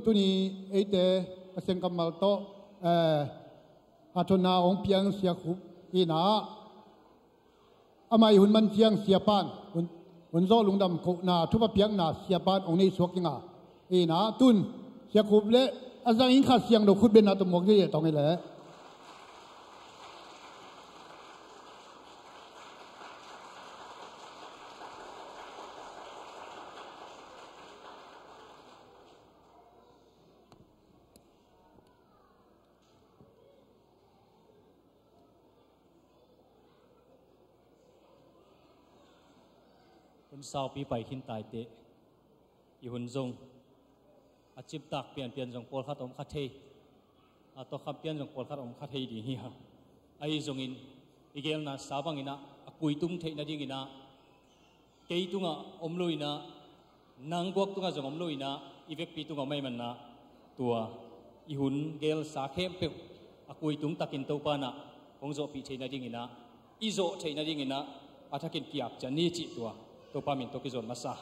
ตุนีไอเตเซงกัมมัลโตอาชนาองเพียงเสียขุบอีนาอามาหุ่นมันเสียงเสียปานหุ่นโซลุงดำขุนาทุบเพียงนาเสียปานองนี้สวกยังอ่ะอีนาตุนเสียขุบเละอาจารย์อินข้าเสียงดอกขุดเป็นนาตมกที่ตรงนี้แหละสาวปีไปขินตายเตะอีหุ่นจงอาจิบตักเปลี่ยนจงปอลขัดอมขัดเทอาตัวขับเปลี่ยนจงปอลขัดอมขัดเทดีนี่ฮะไอ้จงอินอีเกลน่ะสาวบังอินะกุยตุ้งเทน่ะดิ้งอินะเกยตุ้งอ่ะอมลุยนะนางกวกตุ้งอ่ะจงอมลุยนะอีเวกปีตุ้งอ่ะไม่มันนะตัวอีหุ่นเกลสาเข้มเปวกุยตุ้งตักินตัวปานะองโจปีเทน่ะดิ้งอินะอีโจเทน่ะดิ้งอินะอาทักินเกียบจะนี่จิตัวตัวปามินตัวกิจวนมาสา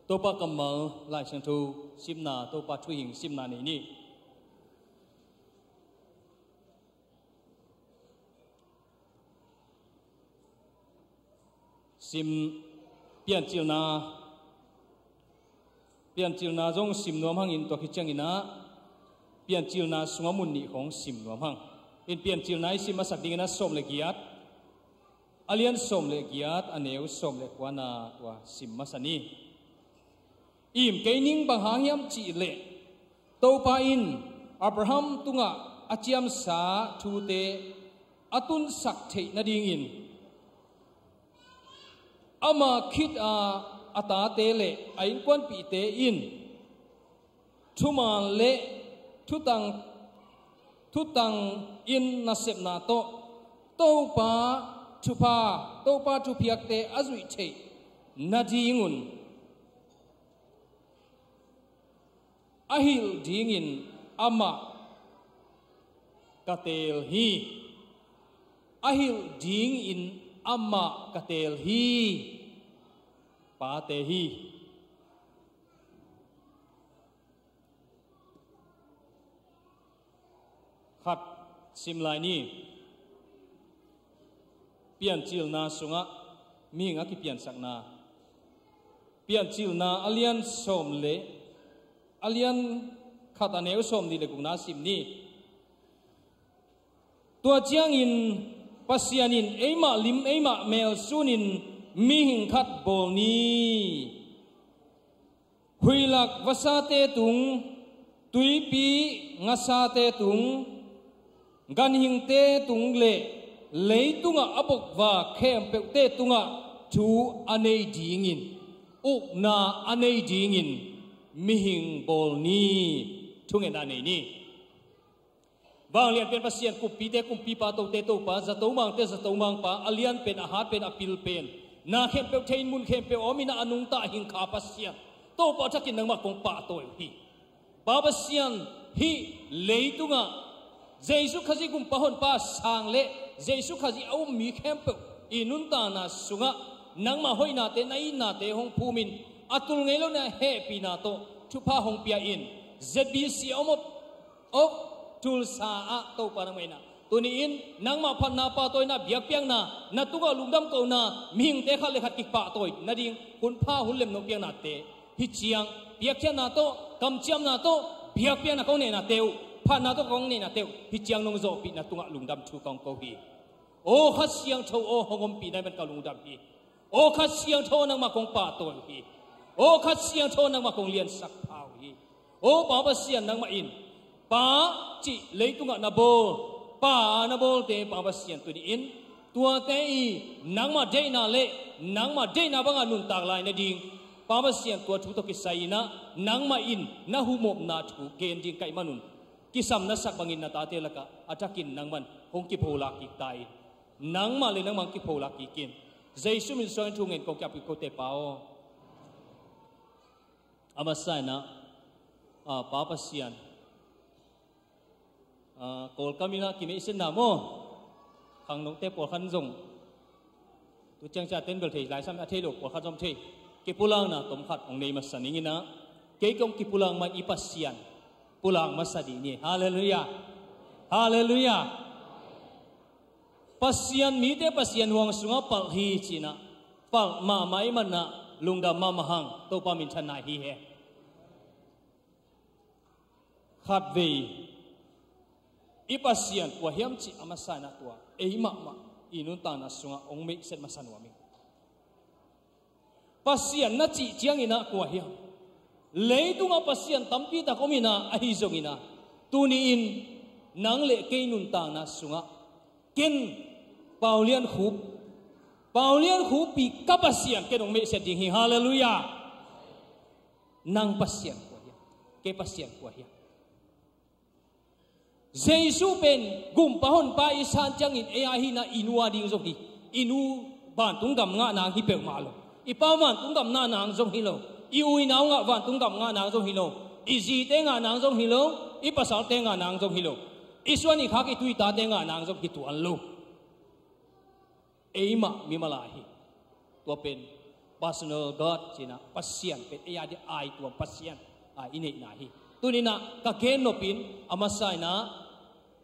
ตัวปากำมังไล่เชิงทูซิมนาตัวปาช่วยหิงซิมนานี่ซิมเปลี่ยนจิลนาจงซิมนวมหังอินตัวขิจังอินะเปลี่ยนจิลนาสงมุนนิของซิมนวมหังอินเปลี่ยนจิลนาซิมมาสักดิ่งนะสมเลกิยัดอเลียนสมเลกิยัดอันเอวสมเลกวานาตัวซิมมาสันีอิมเกนิงบางหางยำจีเลตัวปาอินอับราฮัมตุงะอาเจียมสาทูเตอตุนสักเทนดิ่งอินอามาคิดอาตาเตเลไอ้ควันปีเตอินทุมาเลทุตังอินนัสเซบนาโตโตปาทุพาโตปาทุพิยักเตอจุยเชนาดีงุนอาฮิลดีงินอามากาเตลฮีอาฮิลดีงอินอามากาเตลฮีปาเตฮีขัดซิมไลนี่เปลี่ยนจิลนาสุงะมีงะกิเปลี่ยนสักนาเปลี่ยนจิลนาอเลียนสมเลอเลียนขัดอันเอวสมดีเลกุนาซิมนี่ตัวเจียงอินปัสยานินเอมาลิมเอมาเมลซูนินมีหิงขัดโบนีหุยลักวสาเตตุงตุยปีงาซาเตตุงกันหิงเตตุงเลเลยตุงะอบกว่าเข้มเปกเตตุงะทูอันเอดีงินอุกนาอันเอดีงินมิหิงโบลนีทุงเงินอันนี้บางเรียนเป็นภาษาคุปปีเตคุปปีปาโตเตโตปาจะโตมังเตจะโตมังปาอเลียนเป็นอาหารเป็นอปิลเป็นนาเข้มเปกเทนมุนเข้มเปกอมินาอนุงตาหิงขาภาษาโตปาจะกินนังมาคงปาโตฮีปาภาษาฮีเลยตุงะเจสุขจิกุมปะหนปาสังเลเจสุขจิเอามีเข้มเปกอินุนตานาสุงะนังมาหอยนาเตนายนาเตหงภูมินอัตุลเงลเนี่ยเฮปีนาโตทุพาหงเปียอินเจบีซีอมดอกทุลสาอะโตปานังเมนะตัวนี้อินนังมาพันนาปาโตยนาเบียกเปียงนานาตุกาลุงดำเกานามิงเตะขัดเลขัดกิปาโตยนาดิ่งคุณพาหุ่นเล็มนกเปียงนาเตฮิเจียงเบียกเชียนาโตกำเจียมนาโตเบียกเปียงนาเขาเนี่ยนาเตวพันนาโตกองเนี่ยนาเตวฮิเจียงนงโจปีนาตุกาลุงดำชูกองเกาฮีโอ้ขัดเสียงโชโอหงมปีได้เป็นกาลุงดำฮีโอ้ขัดเสียงโชนังมาคงปาโตยฮีโอ้ขัดเสียงโชนังมาคงเลียนสักเผาฮีโอ้ป่าวเสียงนังมาอินป้าจิเลยตุงะนาโบป้านาโบเตป่าวเสียงตัวนี้อินตัวเตอีนังมาเดนาเล่นังมาเดนาบังอานุนตากลายนาดิ่งป่าวเสียงตัวทุกตกิสัยนะนังมาอินนาหูมบนาถูเกณฑ์ดิ่งไก่มานุนกิสัมนัสักบังอินนาตาเตละกะอาจจะกินนังมันคงกิโพลากิตายนังมาเลยนังมันกิโพลากิกินใจสุมินสวนทุ่งเงินกองจับปิโกเตป่าวอามาใส่นะป่าวเสียงkol kamila kimi isin namo khang nong te por khan jong tu chang cha ten bel thei lai sam a thei lo por kha jom thei ke pulang na tom khat ong nei ma saning ina cái công kỳ pulang man ipasian pulang masadi ni hallelujah hallelujah pasian mi te pasian huang sunga pal hi china pal ma mai man na lungda ma mahang to pa min chanai hi he khat ve ipasian wa hiam chi amasana tua eima ma inun ta na sunga ong me set masan wa mi pasian na chi chiang ina kwa hiam leitunga pasian tampi ta komina ahi zongina tuni in nang le keinun ta na sunga ken paulian khu pi kapasian kenong me set ding hi hallelujah nang pasian kwa hiam ke pasian kwa hiam Jesu ben gum pahon pa isan chang in ai na inua ding zong hi inu ban tung gam nga nang hi pe ma lo ipa man tung gam na nang zong hi lo i ui naw nga van tung gam nga nang zong hi lo i ji te nga nang zong hi lo i pasal te nga nang zong hi lo i swani kha ki tui ta te nga nang zong hi tu an lo eima mi mala hi to pen personal god china pasian pe ya di ai to pasian ai ine na hi tunina ka ken no pin amasai na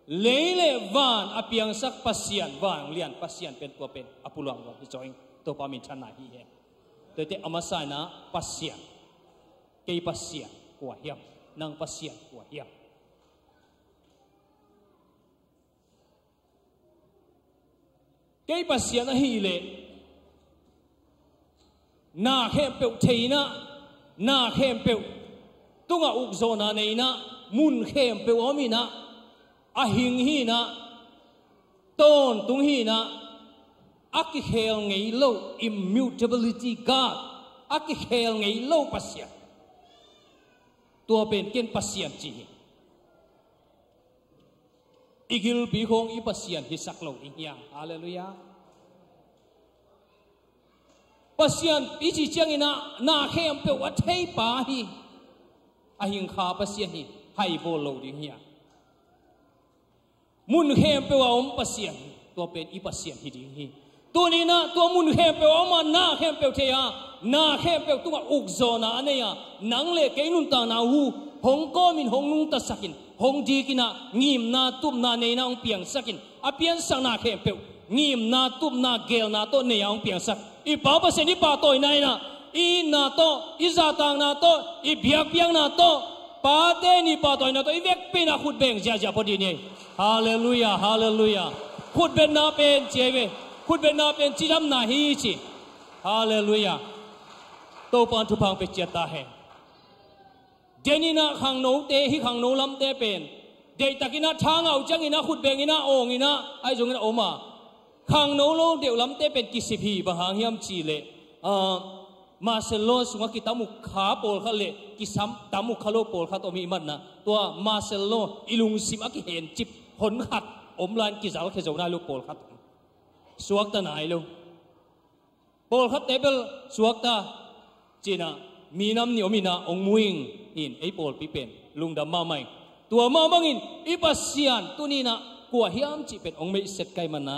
leile van apiang sak pasian van lian pasian pen to pen apulong wa hi join to pa min thana hi he te amasai na pasian ke pasian kwa hiam nang pasian kwa hiam ke pasian hi le na khem pe theina na khem pe tunga ukzona neina mun khem pe omina ahing hi na ton tung hi na aki khel ngei lo immutability god aki khel ngei lo pasian tua ben ken pasian chi igil bi khong i pasian hi sak lo ding yang hallelujah pasian pi chi chang ina na khem pe wa thei pa hi ahing kha pasian hi hai bo lo ding yang mun khem pe wa om pasian tua ben i pasian hi ding hi tunina tua mun khem pe wa ma na khem pe thea na khem pe tu uk zona aneya nang le keinun ta na hu hong ko min hong nung ta sakin hong di kina ngim na tup na nei na ong piang sakin apian sang na khem pe ngim na tup na gel na to nei ong piang sak i pa pa se ni pa toy nai na i na to i za tang na to i biak piang na to pa te ni pa toy na to i vek pe na khut beng ja ja podi ni hallelujah hallelujah khut ben na pen cheve khut ben na pen chi ram na hi chi hallelujah to pan thu phang pe chia ta hai denina khang no te hi khang no lam te pen de takina thang au chang ina khut beng ina ong ina ai jong ina oma khang no lo de lam te pen kisiphi ba hang hiam chi le Marcelo sunga kita mukha pol khale kisam tamu khalo pol khat omi man na to Marcelo ilung sim aki hen chip hon khat omlan ki zal khe jona lu pol khat suak ta nai lo pol khat table suak ta china minam ni omina ong muing in ei pol pi pen lungda ma mai tua ma mangin ipasian tunina kwa hiam chi pen ong mei set kai mana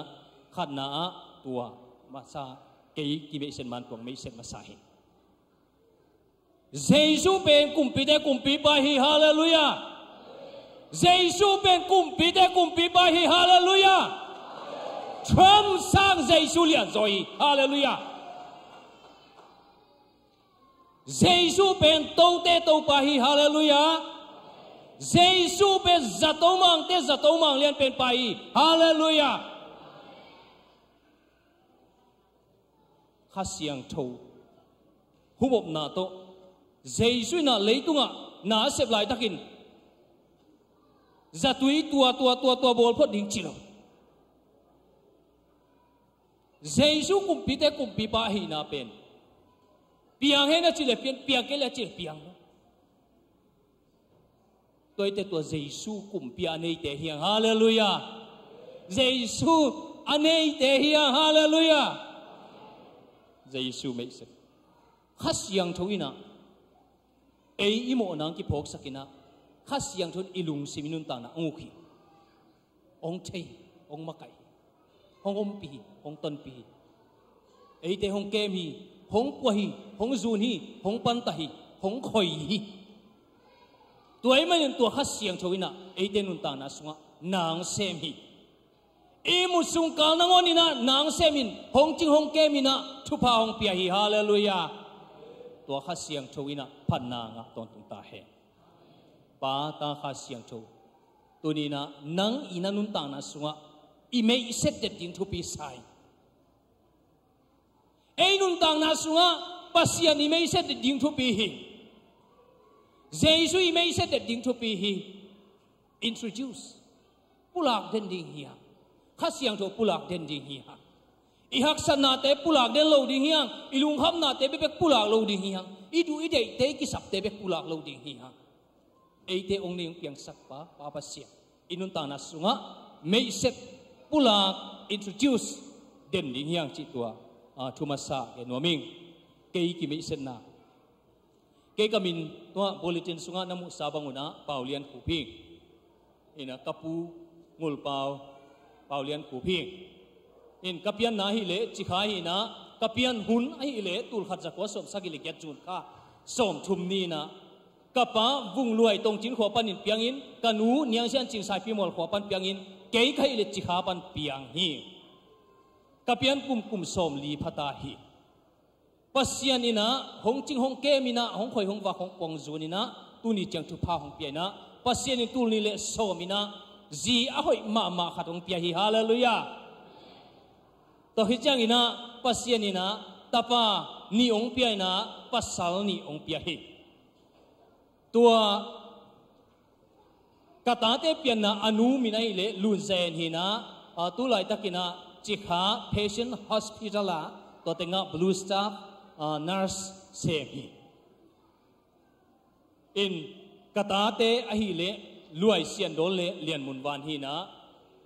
khat na tua masa kei ki be sen man tuang mei set masa hi Jesu pen kumpi pa hi hallelujah Jesu pen kumpi pa hi hallelujah Chom sang Jesu lian zoi hallelujah Jesu pen tau te tau pa hi hallelujah Jesu pen zato mang lian pen pa hi hallelujah khasiang thâu hubop na to Jesu na leitunga na sep lai takin zatui tua bol phot ding chilo Jesu kumpi pa hi na pen piang he na chile piang ke la chile piang toi te tua Jesu kumpi anei te hiang hallelujah Jesu anei te hiang hallelujah Jesu me se khasiang thoina ei imo nang ki phok sakina khasiang thon ilung siminun ta na nguki ong thei ong makai hong om pi hong ton pi ei te hong kem hi hong kwa hi hong zun hi hong pan ta hi hong khoi hi ตัวไอ้มันตัวขัดเสียงชวินะไอ้เดนุนตานาสุงะนางเซมิอีมุสุงกาลนางอนินะนางเซมินหงจิงหงเกมินะทุพาหงเปียฮีฮาเลลูยาตัวขัดเสียงชวินะพันนางะตอนตุงตาเฮป้าตาขัดเสียงชวตัวนี้นะนางอินานุนตานาสุงะอีเมย์เสด็จดิ้งทุปีไซไอ้นุนตานาสุงะปัสยานิเมย์เสด็จดิ้งทุปีฮีเจสุอีเมย์เสด็จดิ้งทุปีฮี introduce ปุลักเดนดิ้งฮีฮะข้าเสียงโทปุลักเดนดิ้งฮีฮะอีฮักษณะเตปุลักเดนโลดิ้งฮีฮะอีลุงฮับนาเตเบกปุลักโลดิ้งฮีฮะอีดูอีเดย์เตกิสับเตเบกปุลักโลดิ้งฮีฮะไอเตองค์นี้เพียงสักป้าปัสยาอินุนตานาสุงะเมย์เสดปุลัก introduce เดนดิ้งฮีฮะจิตตัวทุมาสาเกนัวมิงเกย์กิเมย์เสดนาเกย์กามินตัวบริจินสุงะน้ำมุสาบังุนะเป่าเลียนขู่พิงอินะกัปูงูเป่าเลียนขู่พิงอินกับยันนาฮิเลจิขาฮินะกับยันหุนฮิเลตุลขัดจักวสมสักิลิกยัดจุนข้าสมทุมนีนะกับป้าวุงรวยตรงจินขวปันอินเปียงอินกันูเนียงเซียนจิงสายพิมอลขวปันเปียงอินเกย์ขฮิเลจิขาปันเปียงฮีกับยันกุมสมลีพัตาฮีปัสยานินะหงจิงหงเกมินะหงคอยหงวะหงปองจูนินะตุนีจังทุพาหงเปียนะปัสยานิตุลีเลโซมินะจีอาหอยมาขัดหงเปียฮีฮาเลลูยาต่อหิจังอินะปัสยานินะตาปานีองเปียนะปัสสาลนีองเปียฮีตัวกตาเตเปียนะอนุมินะอิเลลุนเซนฮีนะตุไลตะกินะจิขา patient hospital ละตัวเต็งะ blue staff nurse semi in katate ahile luai sian dole lian munwan hi na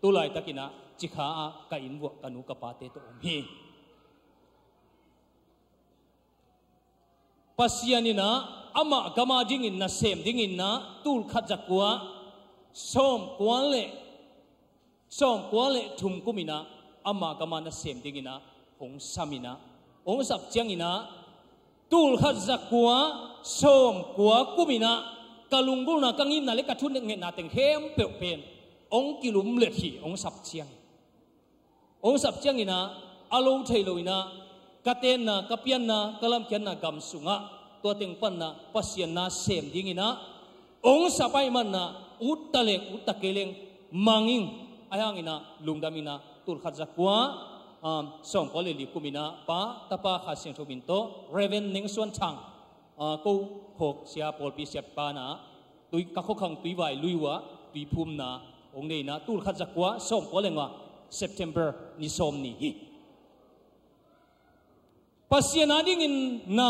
tulai takina chikha a ka inwo kanu kapate to omhi pasianina ama gama ding in na sem ding in na tul khajakwa som kwale thum kumina ama gama na sem ding ina hong saminaองสับเจียงอินะตูลขัดจักกัวส้มกัวกุมินะกะลุงกุนะกังอินนะเล็กกระทุนเงินนาเต็งเข้มเปรี้ยวเป็นองกิลุมเล็กที่องสับเจียงอินะอารมณ์เทโลอินะกะเตนนะกะเปียนนะกะลำเขียนนะกำสุงะตัวเต็งปันนะปัสยานะเสมดิ้งอินะองสับไปมันนะอุตตะเลงอุตตะเกเลงมังอิงอายังอินะลุงดามินะตูลขัดจักกัวส่งก็เลยลิคุมินะป้าตาป้าข้าเสียงทุบินโตเรเวนนิงส่วนทางกูหกเสียปอลปีเสียป้านะตุยกักขังตุยไวลุยวะตุยพุ่มนะองนี้นะตูขัดจักวะส่งก็เลยว่า September นิสมนี้ปัสยานาดิ่งนะ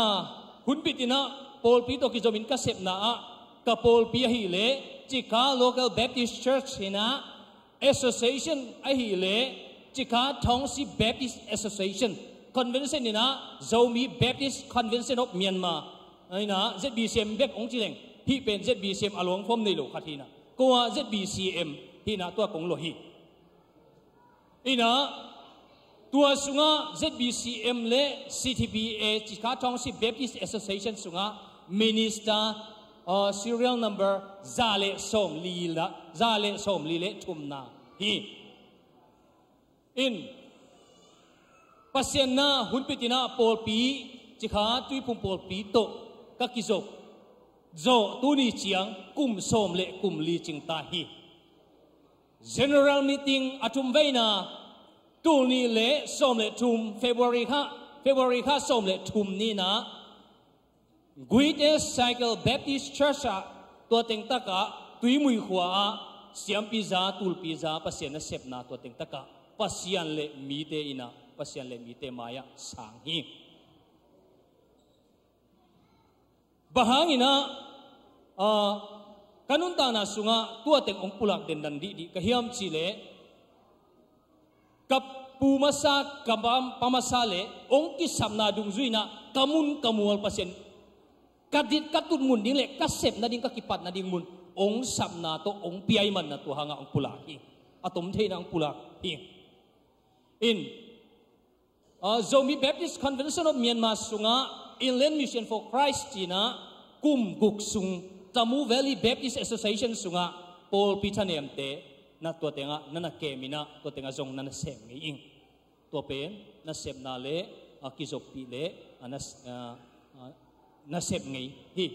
หุ่นปิดนะปอลปีโตกิจมินกัสเซปนะกับปอลปีฮิเลจิกา local Baptist Church นะ Association ฮิเลจิกา Township Baptist Association Convention นี่นะ Zomi Baptist Convention of Myanmar นี่นะ ZBCM เบ็กองจิเลงที่เป็น ZBCM อลวงพรมในโลกที่นะก็ว่า ZBCM ที่นะตัวของโลหินี่นะตัวสุงะ ZBCM และ CTBA จิกา Township Baptist Association สุงะ Minister serial number ซาเลสมลีเลทุมนาฮีอินปัสยานาหุ่นปิตินาปอลปีจิขาตุยพุงปอลปีโตกักิโซโจตุนีเจียงกุมสมเลกุมลีจิงตาฮี General Meeting อาทุมเวนาตุนีเลสมเลทุม February ค่ะสมเลทุมนี่นะ Great Cycle Baptist Church ตัวเต็งตะกะตุยมุยขวาเสียมปีซาตุลปีซาปัสยานาเสพนาตัวเต็งตะกะปัสยานเลมีเตอินะปัสยานเลมีเตมายะสังหิบางอินะกันุนตานาสุงะตัวเต็งองปุลักเดนดันดีกะเฮียมชีเลกับปูมาซากับปามาซาเลองกิสัมนาดุงจุยนะกามุนกามัวปัสยานกัดดิดกัดตุนมุนดิ้งเลกัดเสพนาดิ้งกักิปัดนาดิ้งมุนองสัมนาโตองเปียมันนะตัวหางองปุลักฮิอะตมเทนังปุลักฮิ in Zomi Baptist Convention of Myanmar sunga Inland Mission for Christ tina kum guk sung Tamu Valley Baptist Association sunga Paul Pithanem te na tua tenga na kemina tua tenga zong na sem ngi ing tua pen na sem na le akizop pi le na sem ngi hi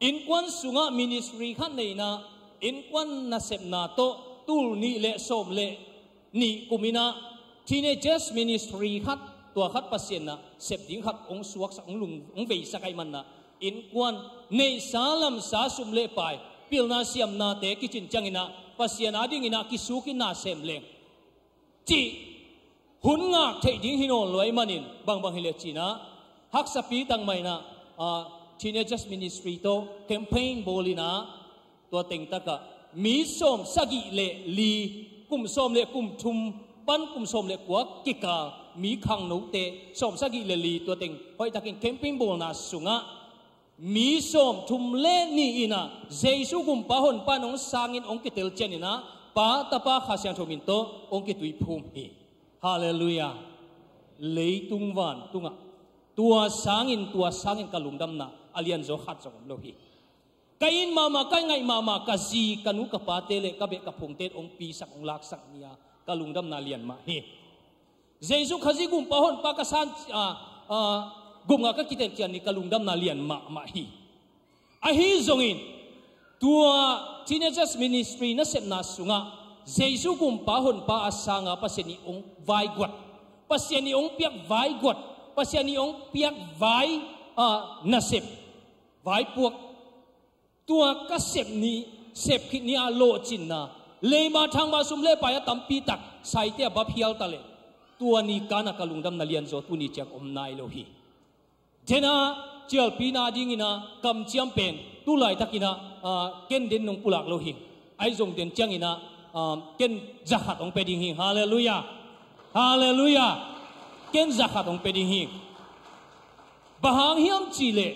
in kwan sunga ministry khan nei na in kwan na sem na to tul ni le som le ni kumina teenagers ministry khat tua khat pasien na sep ding khat ong suak sa ong lung ong vei sakai man na in kwan nei salam sa sum le pai pil na siam na te kichin changina pasien ading ina kisukin na sem leng chi hun nga thei ding hinon loi manin bang hile china hak sapi tang mai na teenagers ministry to campaign bolina to teng taka mi som sagi le li kum som le kum thum pan kum som le kwa kika mi khang no te som sagi le li to teng hoi takin campaign bol na sunga mi som thum le ni ina jesu kum pa hon panong sangin ong kitel chenina pa tapa khasyang thomin to ong ki tui phum hi hallelujah leitung wan tunga tua sangin kalungdam na alian zo khat jong lo hi kain mama kai ngai mama kazi kanu kapate le kabe kapungte ong pi sak ong lak sak nia kalungdam na lian ma hi jesu khazi gum pahon pakasan gum nga ka kiten chian ni kalungdam na lian ma hi a hi zongin tua teenagers ministry na sem na sunga jesu gum pahon pa asanga paseni ong vai gwat paseni ong piak vai gwat paseni ong piak vai nasep vai puak tua ka sep ni sep khit ni a lo chin na le ma thang ba sum le pa ya tampi tak sai te ba phial ta le tua ni kana kalungdam na lian zo tu ni chak om nai lo hi jena chial pina ding ina kam chiam pen tu lai takina ken den nong pulak lo hi ai zong den chang ina ken zahat ong pe ding hi hallelujah hallelujah ken zahat ong pe ding hi bahang hiam chi le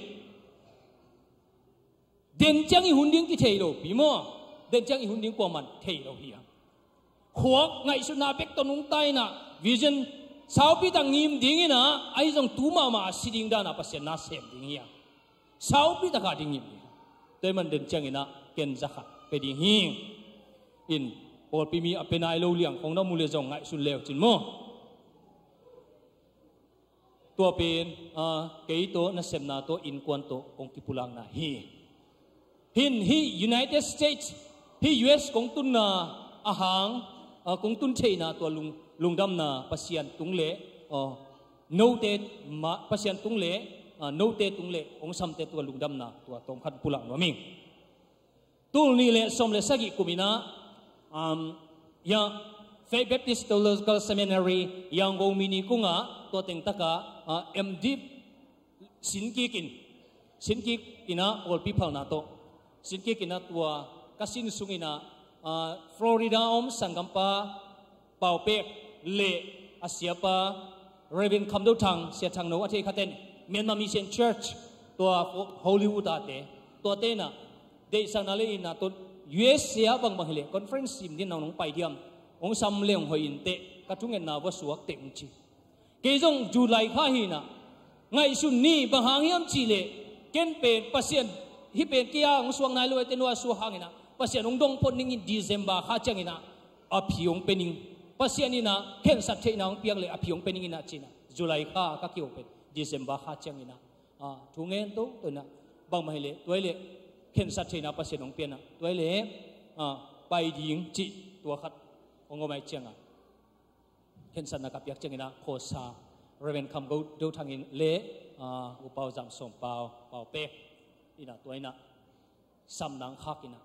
den chang i hunding ki thei lo bi mo den chang i hunding ko man thei lo hi khuak ngai su na bek tonung tai na vision sao pi tang ngim ding ina ai jong tu ma siding da na pasen na sem ding ya sao pi ta ka ding ngim te man den chang ina ken zakha pe ding hi in pol pi mi apenai lo liang khong na mu le jong ngai su lew chin mo tua pen ke to na sem na to in kwan to ong ki pulang na hi hin hi United States hi US kong tun na ahang kong tun chei na to lungdam na pasian tungle noted ma pasian tungle noted tungle ong samte to lungdam na to tong khat pulang no ming tul ni le som le sagi kumina ya Faith Baptist Theological Seminary yang go mini kunga to teng taka MD sinki ina all people na to sinki kina tua kasin sungina Florida sangampa paupe le asiapa Reverend Kamdo Thang sia thang no athe khaten Myanmar Mission Church tua Hollywood ate to te na de sanale ina to US sia bang hele conference sim din nong pai diam ong sam leong hoin te katungen na wa suak te chi ke jong July kha hi na ngai sun ni bahang yam chi le ken pen pasien hi pen kia ong suang nai lo te no su hangina pasien ong dong pon ning in December kha changina aphiong pening pasien ina ken sat the na ong piang le aphiong pening ina china July kha ka kyo pen December kha changina thungen to na bang mai le toile ken sat the na pasien ong pian na toile pai ding chi to khat ong mai changa ken san na ka piak changina khosa Reverend Kam go do thangin le upau jam som pau pe ina toina sam nang khakina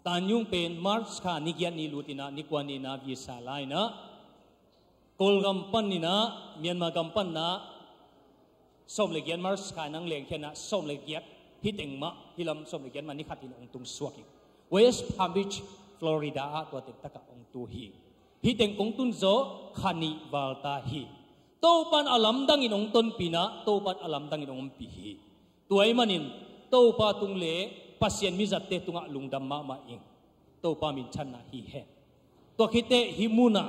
tanyung pen March kha nigyan ni lutina nikwani na visa laina kolgam panina Myanmar gampan na som le gyan March kha nang leng khena som le gyat hiteng ma hilam som le gyan man ni khatin ong tung suaki West Palm Beach Florida to te taka ong tu hi hiteng ong tun zo khani walta hi to pan alam dang in ong ton pina to pan alam dang in ong pi hi tuai manin to pa tung le pasien mi zatte tunga lungdam ma ing to pa min chan na hi he to khite himuna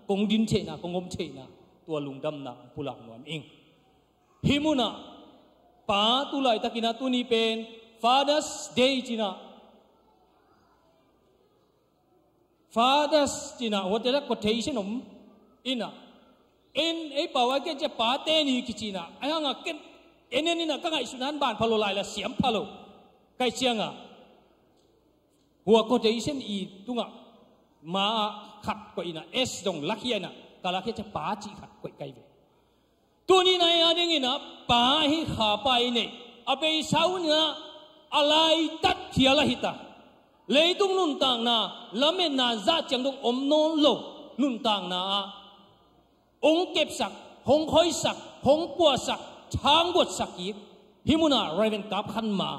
kong din che na kongom che na to lungdam na pulak nuam ing himuna pa tu lai takina tu ni pen Father's Day จีน่ะ Father's จีน่ะว่าแต่ละ quotation ผมอินะไอ้ป่าวว่าแกจะป้าเต้นี่กิจีน่ะไอ้ห่างกันนี่น่ะก็ไงสุนันบ้านพะโลไลละเสียมพะโลไก่เชียงอ่ะหัว quotation อีตุงอ่ะมาขัดก็อินะ S ตรงลักเฮียน่ะกาลักเฮียจะป้าจีขัดก็ไก่เวตัวนี้นายอะไรเงี้ยนะป้าให้ขาไปเนี่ยเอาไปเช้าเนี่ยอะไรตัดเขียละหิตาเลยตุงนุ่นต่างนะแล้วเมื่อนาจะจังตุงอมโนนโลนุ่นต่างนะองเก็บสักหงคอยสักหงปัวสักช้างบดสักอีกพิมุนาไรเป็นกับขันมา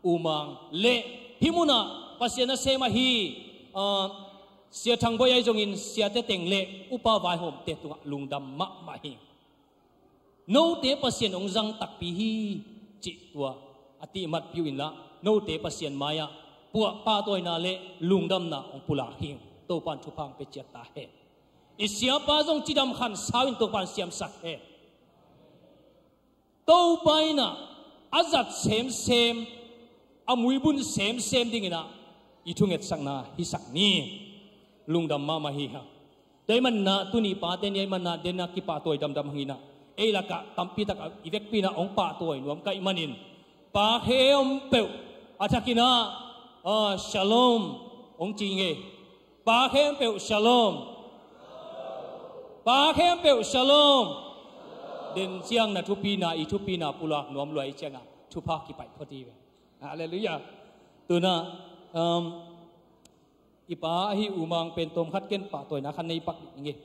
อุมังเละพิมุนาปัสยานาเซมาฮีเสียทางบอยจงอินเสียเตเต็งเละอุปาวายหอมเตตุลุงดำมะมาฮีโนเตปัสยานองจังตักปีฮีจิตัวอติมัดพิวอินละโนเตปัสยานมายาปัวป้าตัวนาเละลุงดำนะองปุลาหิงโตปันทุพังเปเจตาเฮอิเสียป้าจงจิดำขันสาวินโตปันเสียมสักเฮโตไปนะอาจัดเซมอามุยบุญเซมดิ่งนะอีทุ่งเอ็ดสักนาฮิสักนี้ลุงดำมาฮีฮะแต่มันนะตุนีป้าเดนยัยมันนะเดนนักกีป้าตัวดำหินะเอลักะตัมปีตักอีเวกปีนะองป้าตัวรวมกับอิมันินป้าเฮมเปวอาทักินะShalom องจริงเอป้าเฮมเปว Shalom ป้าเฮมเปว Shalom เดินเชียงนะทุปีนะอีทุปีนะปุระนวมลอยเชียงอ่ะทุพากิไปพอดีเว้ยอะไรหรือยังตัวน่ะอีป้าฮีอุมังเป็นตมขัดเก้นป้าตัวนะคันในปักอย่างเงี้ย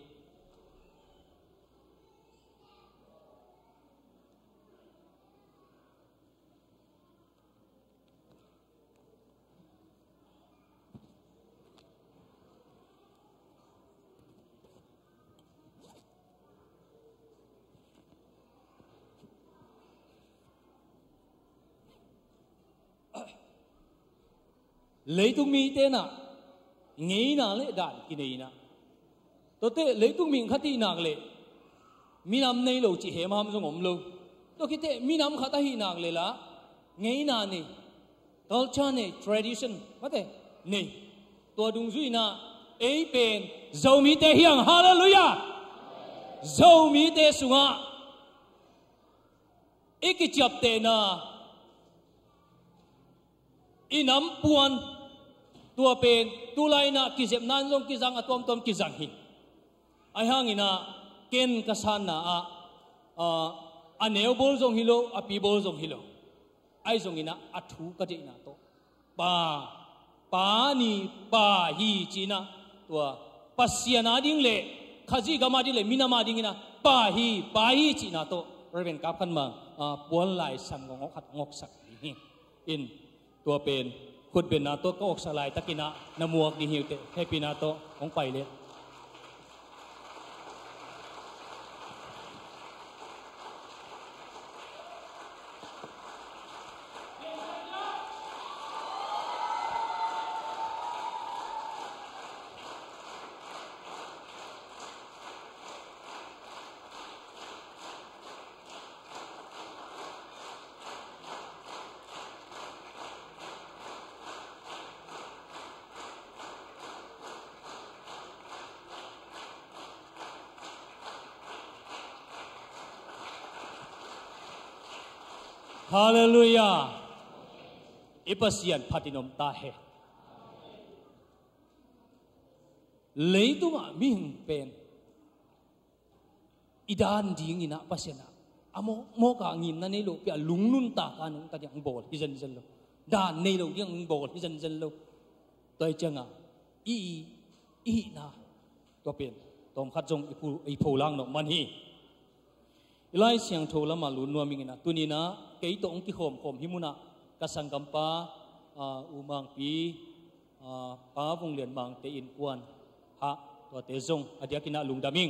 เลยตุงมีเตนะเงี้ยน่ะเลยด่านกินเองนะตัวเตเลยตุงมีขัดที่นักเลยมีน้ำในโลจิเหมามจงอมโลตัวคิดเตมีน้ำขัดที่นักเลยละเงี้ยน่ะนี่ culture นี่ tradition ว่าแต่นี่ตัวดุงซุยนะเอเป็นเจ้ามีเตเฮียงฮาเลลูยาเจ้ามีเตสุงะเอกจับเตนะอีน้ำปวนตัวเป็นตุไลนะกิเจ็บนั้นลงกิจังอตอมตอมกิจังหิไอห่างอินะเกณฑ์กษัตริย์นะอันเนวบอลจงฮิโลอปีบอลจงฮิโลไอจงอินะอัฐุกตินะโตป้านี่ป้าฮีจีนะตัวปัสยานาดิ้งเล่ขจิกามาดิ้งเล่มินามาดิ้งนะป้าฮีจีนะโตเราเป็นกับขันมาปวนไหลสังงอกขัดงอกสักอินตัวเป็นคุณเป็นนาโตก็ออกสลายตะกินะนมัวกดิหิวเตให้ปีนาโตของไปเลยฮาเลลูยาอิปัสยันพัตินมตาเฮเลยตุงมิงเป็นอิดานดิ้งอินะปัสยานะโมกางินนั่นนี่ลูกเปียลุงนุ่นตาการนุ่งตาอย่างโบลฮิจันจันโลดานนี่ลูกยังโบลฮิจันจันโลตัวจังอีนะตัวเป็นตอมขัดจงอีผู้ลังนกมันฮีไล่เสียงโทรละมาลุนนัวมิงนะตัวนี้นะเกยตองที่โฮมหิมุนะกษังกัมปาอุมังปีป้าวงเลียนมังเตอินกวนฮะตัวเตจงอดียกินะลุงดามิง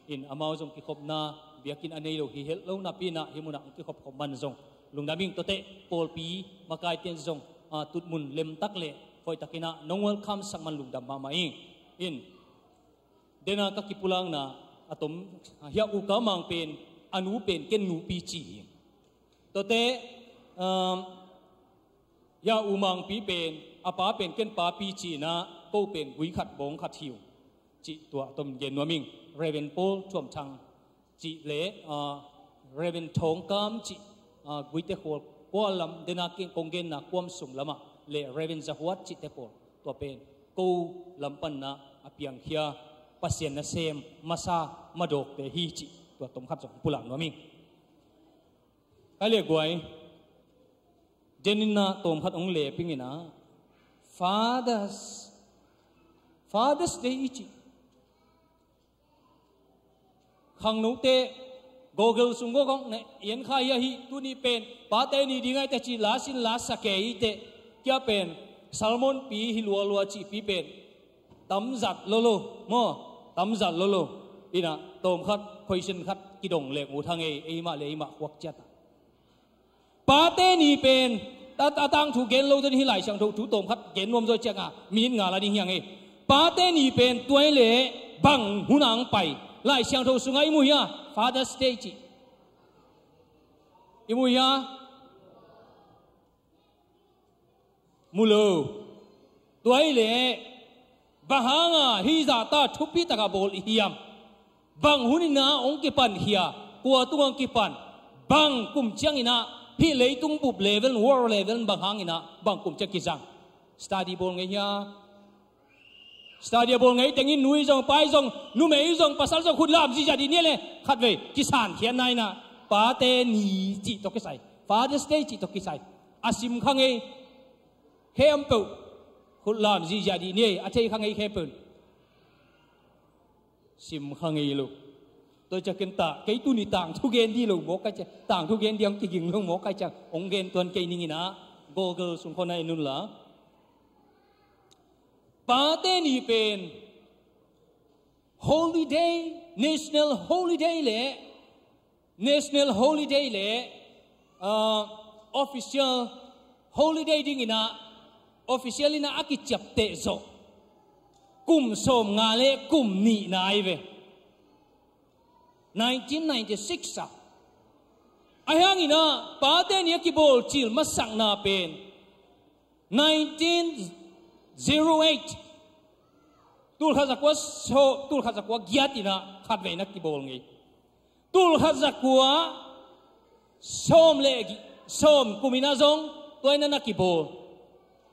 อินอามาวจงที่ขบนาเบียกินอันนี้เราฮิเฮลเราหน้าปีนะหิมุนะที่ขบมันจงลุงดามิงตัวเตโปลปีมาไกเตียนจงตุดมุนเล็มตักเล่คอยตักินะน้องเวลคัมสักมันลุงดามมามาอินเดน่าตักิปุลังนะอะตอมเฮียอุกามังเป็นอนุเป็นเกนูปีจีตัวเต ya umang pi pen apa pen ken pa pi chi na ko pen gui khat bong khat hiu chi tua tom gen no ming Reverend Paul chuam thang chi le Reverend Thong Kam chi gui te khol kwa lam dena ken kongen na kwam sung lama le Reverend Zahuat chi te khol tua pen ko lampan na apiang khia pasien na sem masa madok te hi chi tua tom khat jong pulang no ming ale guai jenina tom khat ong le pingina Father's Day chi khang nu te Google sung go kong ne yen kha ya hi tu ni pen pa te ni dingai te chi la sin la sa ke i te kya pen salmon pi hi lua lua chi pi pen tam zat lo mo tam zat lo ina tom khat khoi sin khat ki dong le mu thang e ma le ma kwak chat pa te ni pen ta tang thu gen lo den hi lai sang thu tom khat gen nom zo changa min nga la ding hyang e pa te ni pen tuai le bang hunang pai lai sang thu sungai mu ya Father's Day chi imu ya mulo tuai le bahanga hi za ta thupi taka bol hiam bang hunina ong ki pan hia kwa tuang ki pan bang kum chang ina hi leitung bup level war level bang ina bang kum chak ki jang study bol ngai hia study bol ngai tengin nui jong pai jong nu mei jong pasal jong khut lam ji jadi ni le khat ve kisan khian nai na pa te ni chi to ki sai Father's Day chi to ki sai asim khang ei hem pu khut lam ji jadi ni a thei khang ei khe pun sim khang ei lu tôi cho kiến ta cái tu ni tang thu gen đi lu mo ka cha tang thu gen diang ki ging lu mo ka cha ong gen tuan ke ni na Google sung khon ai nun la pa te ni pen holiday national holiday le official holiday ding ina official ina aki chap te zo kum som nga le kum ni nai ve 1996 sa ayang ina pa te ni ki bol chil masang na pen 1908 tul khazakwa giat ina khat ve na ki bol ngi tul khazakwa som kumina zong toy na ki bol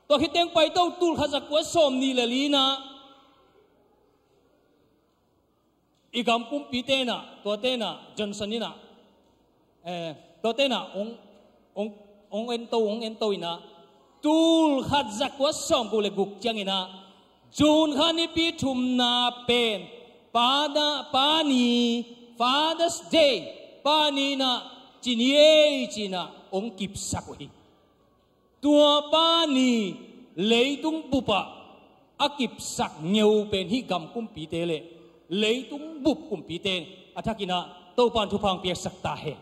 to hiteng pai to tul khazakwa som ni le lina igam pum pi te na to te na Johnson ina to te na ong en to ina tul khazakwa som ko le guk chang ina Jun khani pi thum na pen pa ni Father's Day pa ni na china ong kip sakoi tua pa ni leitung bupa akip sak nyeu pen hi gam kum pi te le leitung bup kum pi te athakina to pan thu phang pia sak ta he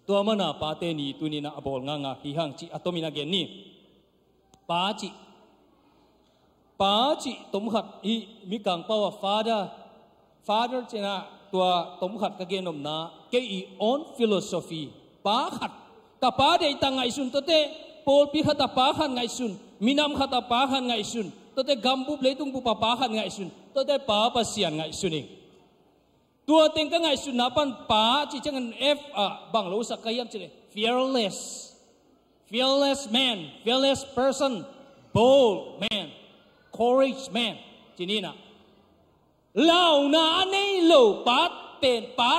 tua mana pa te ni tunina abol nga hi hang chi atomina gen ni pa chi tom khat i mi kang pawa father chena tua tom khat ka genom na ke I on philosophy pa khat ta pa de tangai sun to te pol pi khata pa khan ngai sun minam khata pa khan ngai sun to te gambu leitung bu pa khan ngai sun to te pa sian ngai suning tua teng ka ngai sun na pan pa chi changan f bang lo sakayam chile fearless man fearless person bold man courage man chinina lao na nei lo pa pen pa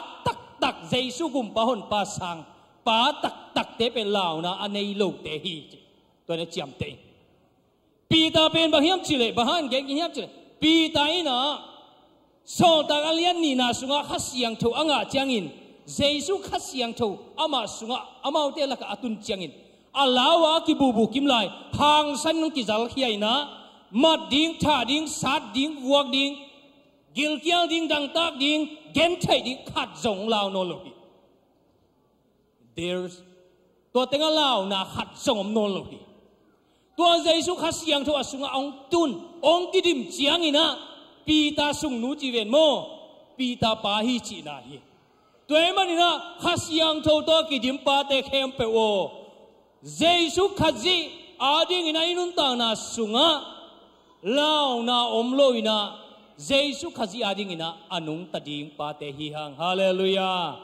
tak Jesu gum pa hon pa sang pa tak te pen lao na anei lo te hi to ne chiam te pi ta pen ba hiam chile ba han ge hiam chile pi ta ina so ta alian ni na sunga khasiang tho anga changin Jesu khasiang tho ama sunga amau te la ka atun changin alawa ki bubu kim lai hang san nong ki zal khiai na mat ding tha ding sat ding wuak ding gil kial ding dang tak ding gen thai ding khat zong lao no lo there's to tenga lao na khat zong no lo to Jesu khasiang tho asunga ong tun ong ki dim chiang ina pi ta sung nu chi ven mo pi ta pa hi chi na hi toy manina khasiang tho to ki dim pa te khem pe o Jesus khazi ading ina inun ta na sunga lao na omlo ina Jesus khazi ading ina anung tading pa te hi hang hallelujah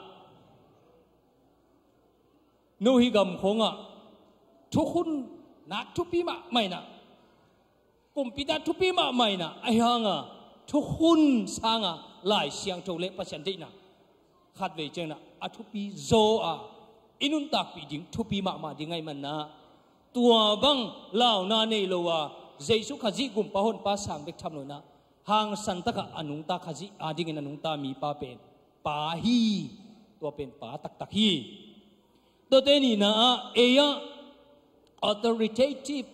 no hi gam khonga thukun na thupi ma mai na kumpita thupi ma mai na ai hanga thukun sanga lai siang tho le pasyan de na khat ve cheng na athupi zo a inun tak pi ding thupi ma dingai man na tua bang lao na nei lo wa Jesus khazi gum pa hon pa sang bek tham lo na hang san ta ka anung ta khazi ading in anung ta mi pa pen pa hi to pen pa tak hi to te ni na eya authoritative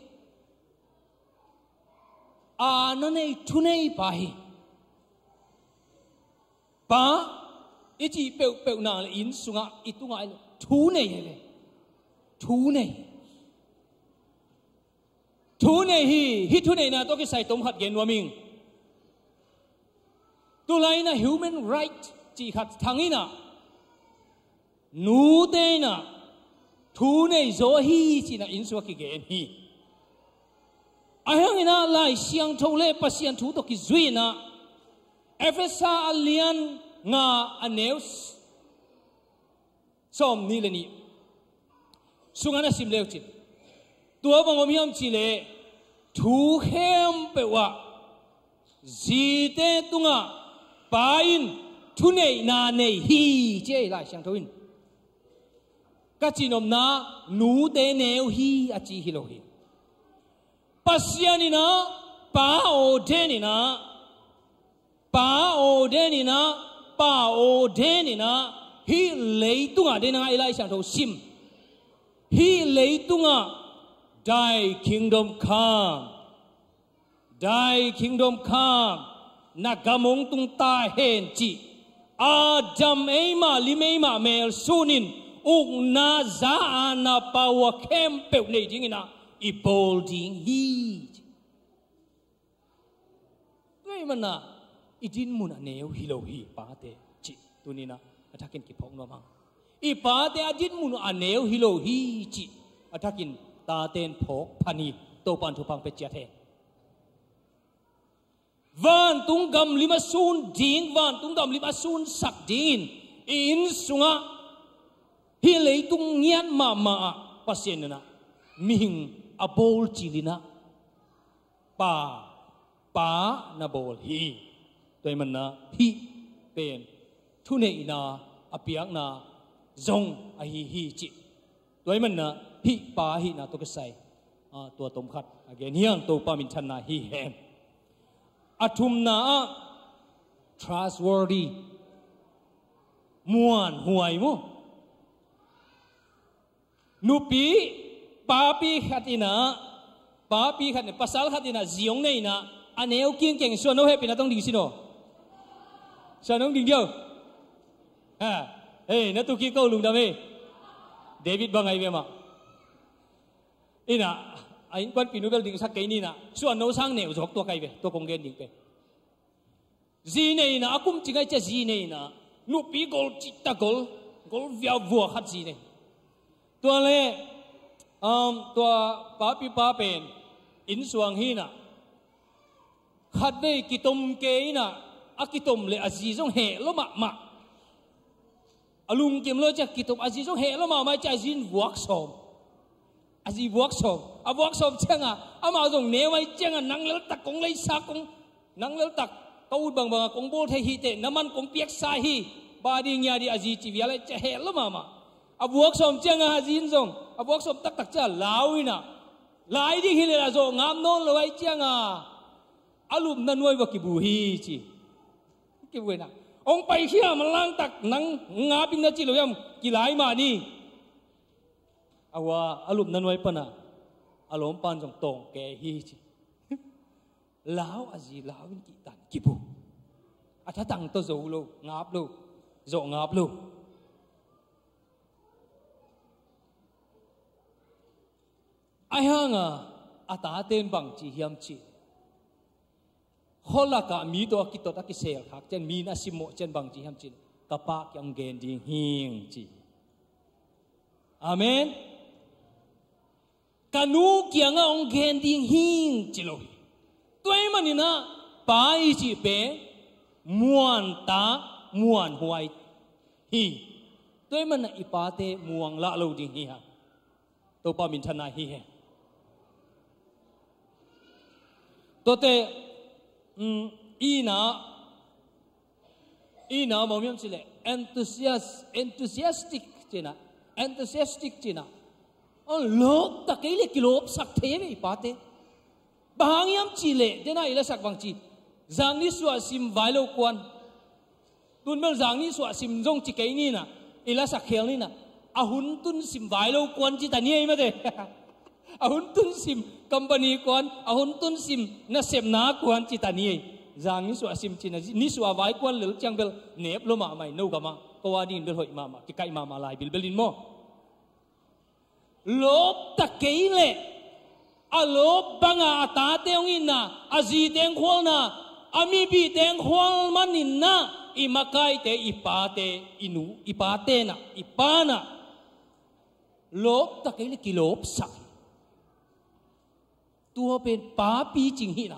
anane thunei pa hi pa ichi pe na in sunga itunga thu nei hele thu nei hi thu nei na to ki sai tom khat gen wa ming tu lai na human right chi khat thangina nu te na thu nei zo hi chi na in suwa ki gen hi ahang ina lai siang tho le pasian thu to ki zui na efesa alian nga aneus som ni le ni sungana sim leu chi tua bang omiam chi le thu khem pe wa ji te tunga pain thu nei na nei hi che lai siang tho in ka chi nom na nu te neu hi a chi hi lo hi pasian ina pa o de ni na pa o de ni na pa o de ni na hi lei tunga de na lai siang tho sim hi lei tunga thy kingdom come nagamong tung ta hen chi adam eima limeima mel sunin uk na za na pawa kem pe nei ding ina I bol ding hi ngai mana idin mun aneu hi lo hi pa te chi tunina athakin ki phok no mang I pa te adin mun aneu hi lo hi chi athakin ta ten phok phani to pan thu pang pe chia the van tung gam lima sun ding van tung gam lima sun sak ding in sunga hi lei tung ngian ma pasien na mihing abol chilina pa na bol hi toy man na hi pen thu nei na apiak na zong a hi chi toy man na hi pa hi na to ka sai tua tom khat again hiang to pa min than na hi hem athum na trustworthy muan huai mo nupi papi khatina papi khatne pasal khatina ziong nei na aneu king keng so no he pina tong ding sino sa nong ding dio ha hey na tu ki ko lung da me David bangai be ma ina ain quan pinu bel ding sak kai ni na suan no sang ne jok to kai be to kong gen ding pe zi nei na akum chingai cha zi nei na nu pi gol chitta gol via vua khat zi nei to le to pa pi pa pen in suang hi na khat nei kitom ke na akitom le azi jong he lo ma alung kem lo cha kitom azi jong he lo ma mai cha zin workshop azi workshop a workshop changa ama jong ne wai changa nang lel tak kong lai sa kong nang lel tak tau bang kong bol the hi te naman kong piak sa hi ba di nya di azi chi viale cha he lo ma a workshop changa hazin jong a workshop tak cha lawina lai di hi le la zo ngam non lo wai changa alum na nuai wa ki bu hi chi ki bu na ong pai khia ma lang tak nang nga ping na chi lo yam ki lai ma ni awa alum na nuai pana alom pan jong tong ke hi chi lao azi lawin ki tan ki bu atha tang to zo lo ngap lo zo ngap lo ai hanga ata ten bang chi hiam chi hola ka mi to ki to ta ki sel khak chen mi na simo chen bang chi hiam chi ka pa kyang gen ding hing chi amen kanu kia nga ong gending hing chilo toy manina pai chi pe muan ta muan huai hi toy man ipate muang la lo ding hi ha to pa min thana hi he to te ina mom chile enthusiastic china on lok ta cái lệ kilop sak thế vậy pate bahang yam chile dena ila sak bang chi zang ni suwa sim vai lo kwan tun mel zang ni suwa sim jong chi cái ni na ila sak khel ni na ahun tun sim vai lo kwan chi tani ai ma de ahun tun sim company kwan ahun tun sim na sem na kwan chi tani ai zang ni suwa sim chi na ni suwa vai kwan lel chang bel nep lo ma mai no ga ma ko wa din bel hoi ma ki kai ma lai bil belin mo lốp ta kỹ lệ a lốp băng à ta teo in na a gì teng khoal na a mi bi teng khoal man in na i makai te ipa te inu ipa te na ipa na lốp ta kỹ lệ ki lốp sak tua pen pa pi ching hi na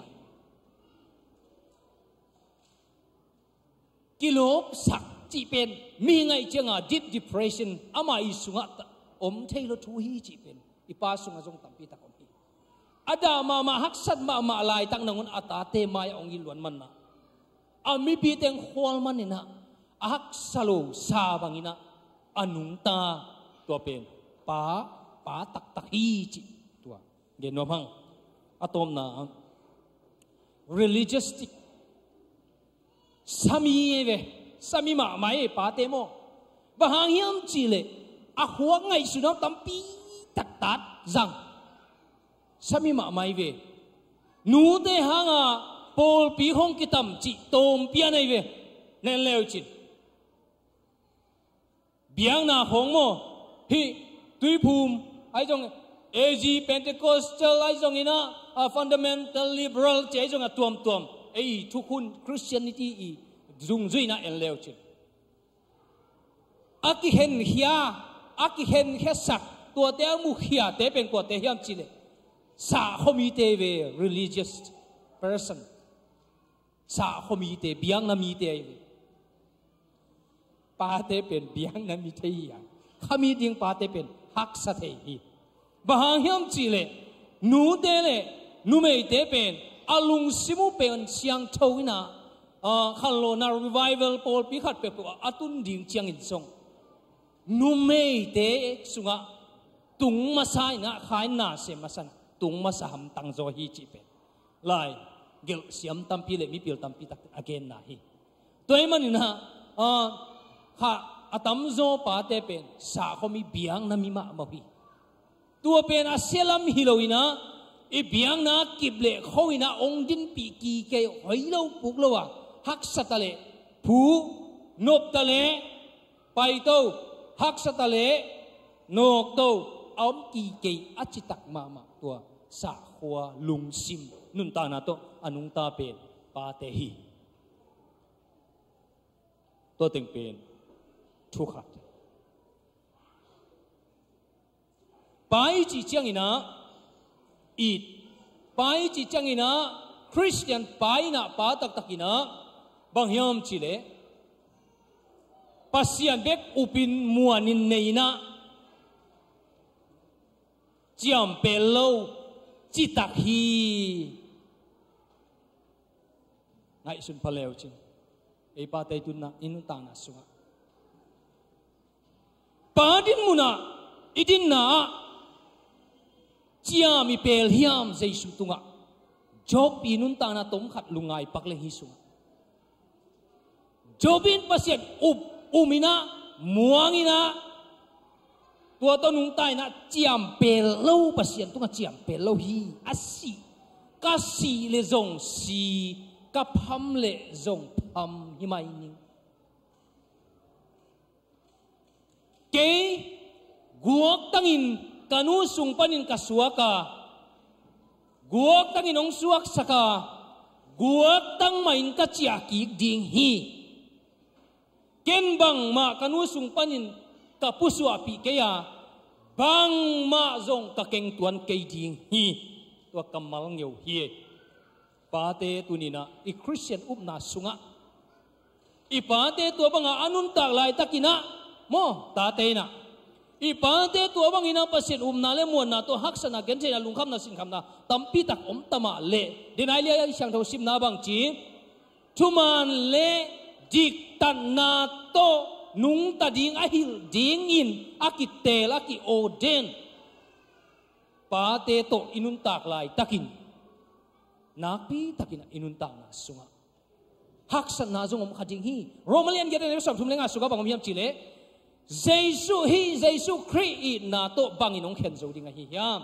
ki lốp sak chỉ pen mi ngai changa deep depression ama isunga thấy lo thu hi chỉ bên ipa sung azong tampi ta kompi ada ma hak sat ma lai tang nangon ata te mai ong ilwan man na ami pi teng khol man ina hak salo sa bangina anung ta to pen pa tak hi chi tua gen no hang atom na religious sami ma mai pa te mo bahang hiam chi le a huang ngay sunam tampi tak tat zang sami ma mai ve nu te hanga pol pi hong kitam chi tom pia nei ve nen leo chin biang na hong mo hi tui phum ai jong AG Pentecostal ai jong ina fundamental liberal che jong a tuam ei thu kun Christianity i dung zui na en leo chin aki hen hia aki hen hesak tua te mu khia te pen ko te hiam chile sa homi te ve religious person sa homi te biang na mi te pa te pen biang na mi te ya khami ding pa te pen hak sa the hi bahang hiam chile nu te le nu mei te pen alung simu pen siang thoina khallo na revival pol pi khat pe ko atun ding chiang in song nu mei te sunga tung masai na khai na se masan tung masaham tang zo hi chi pe lai gel siam tampi le mi pil tampi tak again na hi toy manina kha atam zo pa te pen sa khomi biang na mi ma ma hi tua pen a selam hiloina e biang na kible khoina ong din pi ki ke hoilo puk lo wa hak satale phu nop tale pai to hak satale nok to om ki ke achitak mama tua sa khwa lung sim nun ta na to anung ta pen pa te hi to teng pen thu khat pai chi chang ina it pai chi chang ina Christian pai na pa tak takina bang hiam chile pasian bek upin muanin neina chiam pelo chitak hi ngai sun paleo chin ei pa te tun na inu ta na sunga pa din muna idin na chiam mi pel hiam jaisu tunga job inun ta na tom khat lungai pakle hi sunga jobin pasian umina muangina tua to nung tai na chiam pel lo pasian tunga chiam pel lo hi asi ka si le zong si ka pham le zong pham hi mai ni ke guok tangin kanu sung panin kasuaka guok tangin ong suak saka guok tang main ka chia ki ding hi ken bang ma kanu sung panin kapuswa pi keya bang ma zong ka keng tuan kei ding hi tua kamal ngeu hi pa te tunina i Christian upna sunga i pa te tua banga anun tak lai takina mo ta te na i pa te tua bang ina pasin umna le mo na to haksana genje na lungkham na sin kham na tampi tak om tama le dinai lia yang tho sim na bang chi thuman le dik tan na to nung ta ding a hil ding in akitel aki oden pa te to inun tak lai takin napi takin inun tak na sunga haksan na zong om khading hi romalian gete ne sam thum lenga suga bangom hiam chile jesu Christ na to banginong khen zo ding hi hiam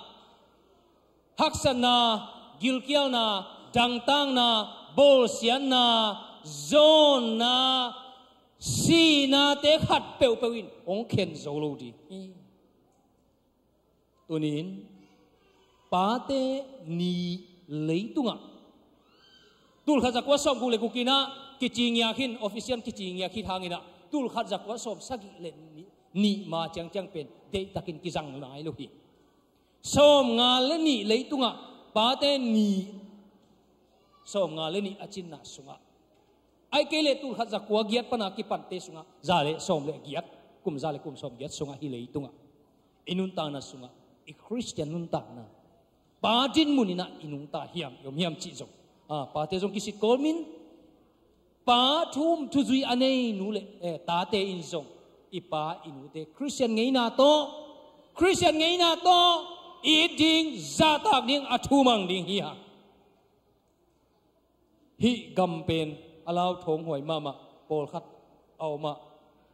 haksan na gilkial na dangtang na bol sian na zon na si na te khat peu pewin ong khen zo lo di tunin pa te ni leitunga tul kha zakwa som ku le kukina kichingya khin official kichingya khi hangina tul kha zakwa som sagi le ni ma chang chang pen de takin kijang nai lo hi som nga le ni leitunga pa te ni som nga le ni achin na sunga ai ke le tul kha zakwa giat pana ki pan te sunga za le som le giat kum za le kum som giat sunga hi leitunga inun ta na sunga i Christian nun ta na pa din munina inung ta hiam yom hiam chi zo pa te jong kisit kolmin pa thum thu zui anei nu le ta te in zong ipa inu te Christian ngei na to i ding za tak ding athumang ding hi ha hi gampen alaw thong hoi mama pol khat aw ma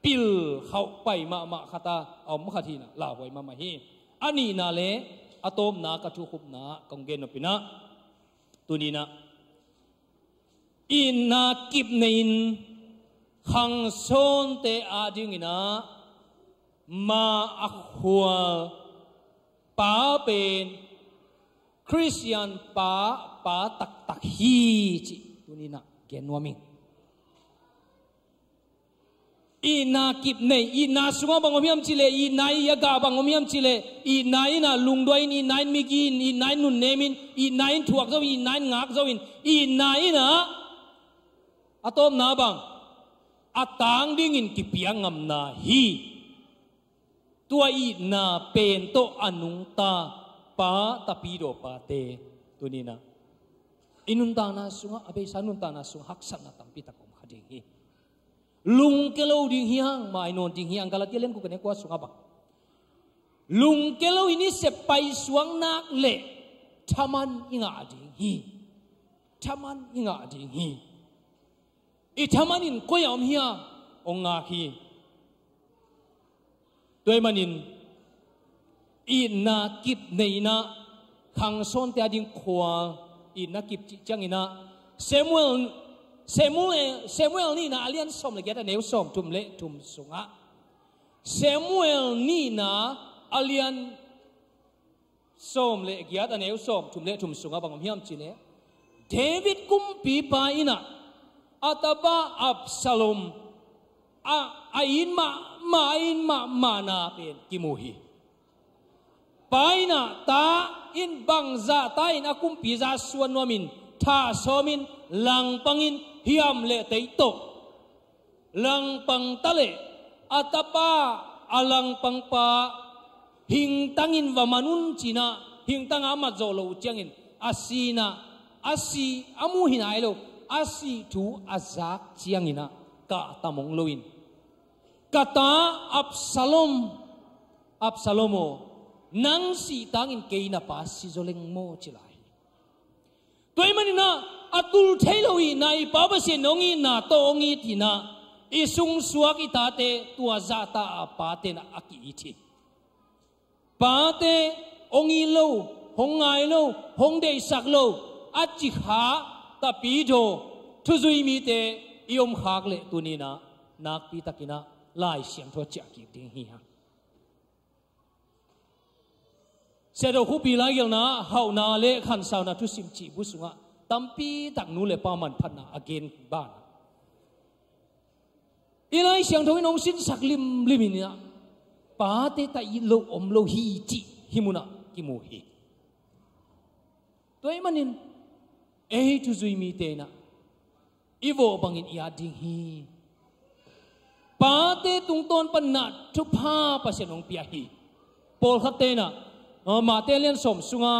pil khau pai ma khata aw ma khathina la hoi mama hi ani na le atom na ka thu khup na konggen no pina tunina in na kip nein khang son te ading ina ma akhwa pa pen Christian pa tak hi chi tunina genwaming ina kip nei ina sunga bangomiam chile inai yaga bangomiam chile inai na lungdoi ni nine migin inai nun nemin inai thuak zo inai ngak zo in inai na atom na bang atang ding in kipiang ngam na hi tua i na pen to anung ta pa tapido pa te tunina inun ta na sunga abe sanun ta na sunga haksan na tampi takom khading hi lung kelo ding hiang mai non ding hiang Galatia len ku kene kwa sunga ba lung kelo ini se pai suang nak le thaman inga ding hi i thaman in koyam hia onga khi toy manin i na kip nei na khang son te ading khwa i na kip chi changina Samuel ni na alian som le geta neu som tum le tum sunga Samuel ni na alian som le giat aneu som tum le tum sunga bangom hiam chile David kum pi pa ina ataba Absalom ain ma na pen kimuhi paina ta in bangza ta in akum pi za suan nomin tha somin lang pangin hiam le tei to lang pang tale atapa alang pang pa hing tangin wa manun china hing tang ama zolo changin asi amu hinailo asi tu azak chiangina ka tamong loin kata Absalomo nang si tangin keina pa si zoleng mo chilai toy manina atul thailoi nai paba se nongi na to ongi tina isung suak itate tua zata apate na aki ithi pate ongi lo hongai lo hongdei sak lo achi kha ta pi do thuzui mi te iom khak le tunina nak pi takina lai siam tho cha ki ding hi ha sedo hupi la yel na hau na le khan saw na thu sim chi busunga tampi tak nu le pa man phat na again ban ilai siang thoi nong sin sak lim limina pa te ta i lo om lo hi chi himuna ki mu hi toy manin e tu zui mi te na ivo bangin ia ding hi pa te tung ton pan na thu pha pa senong pia hi pol khate na ma te len som sunga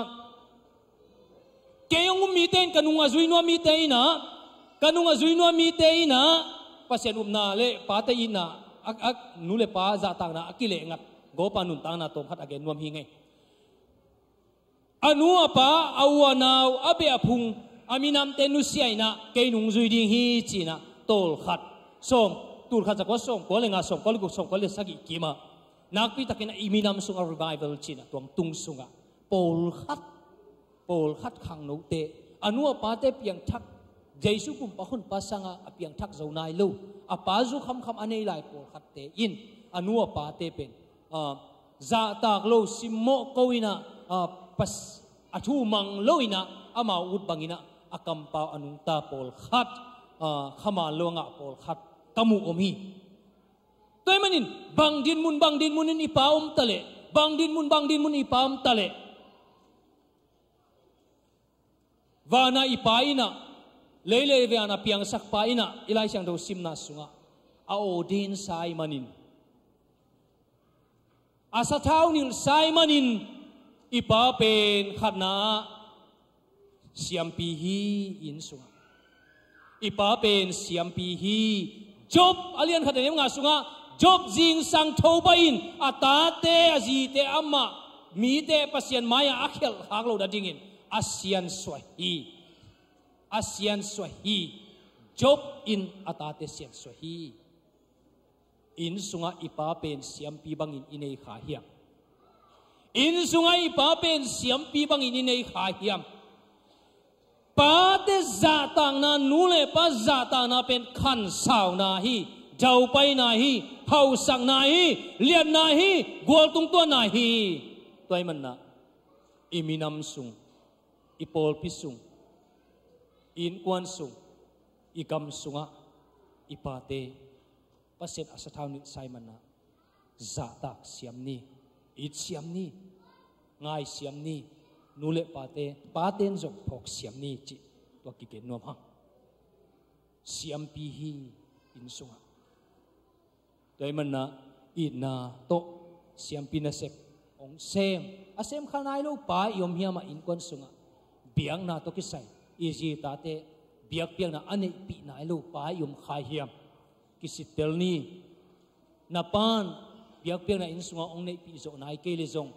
keyong mi ten kanunga zui no mi te ina kanunga zui no mi te ina pa senum na le pa te ina ak nu le pa za tang na akile ngat go pa nun tang na tom khat again nuam hi ngai anu apa awanau abe aphung aminam te nu siaina ke nung zui ding hi china tol khat som tur khat ko som ko le nga som ko le ko som ko le sagi kima nakpi takina iminam sunga revival china tuang tung sunga pol khat khang no te anu apa te piang thak jesu kum pahun pasanga apiang thak zonai lo apa zu kham anei lai pol khat te in anu apa te pen za tak lo simmo koina pas athu mang loina ama ut bangina akampa anung ta pol khat khama longa pol khat kamu omi toy manin bang din mun ipaum tale bang din mun ipaum tale wana ipaina lele ve ana piang sak paina ilai sang do simna sunga a odin sai manin asa thau nil sai manin ipa pen khana siam pi hi in sunga ipa pen siam pi hi job alian khata nem nga sunga job jing sang thoba in atate aji te amma mi te pasian maya akhel haglo da dingin asian swahi job in atate sian swahi in sunga ipa pen siam pi bangin inei kha hiam in sunga ipa pen siam pi bangin inei kha hiam pa te za tang na nule pa za tang na pen khan sao na hi jau pai na hi hau sang na hi lian na hi gol tung to na hi toy man na iminam sung ipol pisung in kwan sung ikam sunga ipate paset asathau ni simon na za tak siam ni it siam ni ngai siam ni nule paten jok phok siam ni chi to ki ke nom hang siam pi hi in sunga toy man na ina to siam pi na sep ong sem asem khanai lo pa yom hiama in kon sunga biang na to ki sai easy ta te biak piang na ane pi na lo pa yom khai hiam ki sitel ni na pan biak piang na in sunga ong nei pi zo nai ke le zong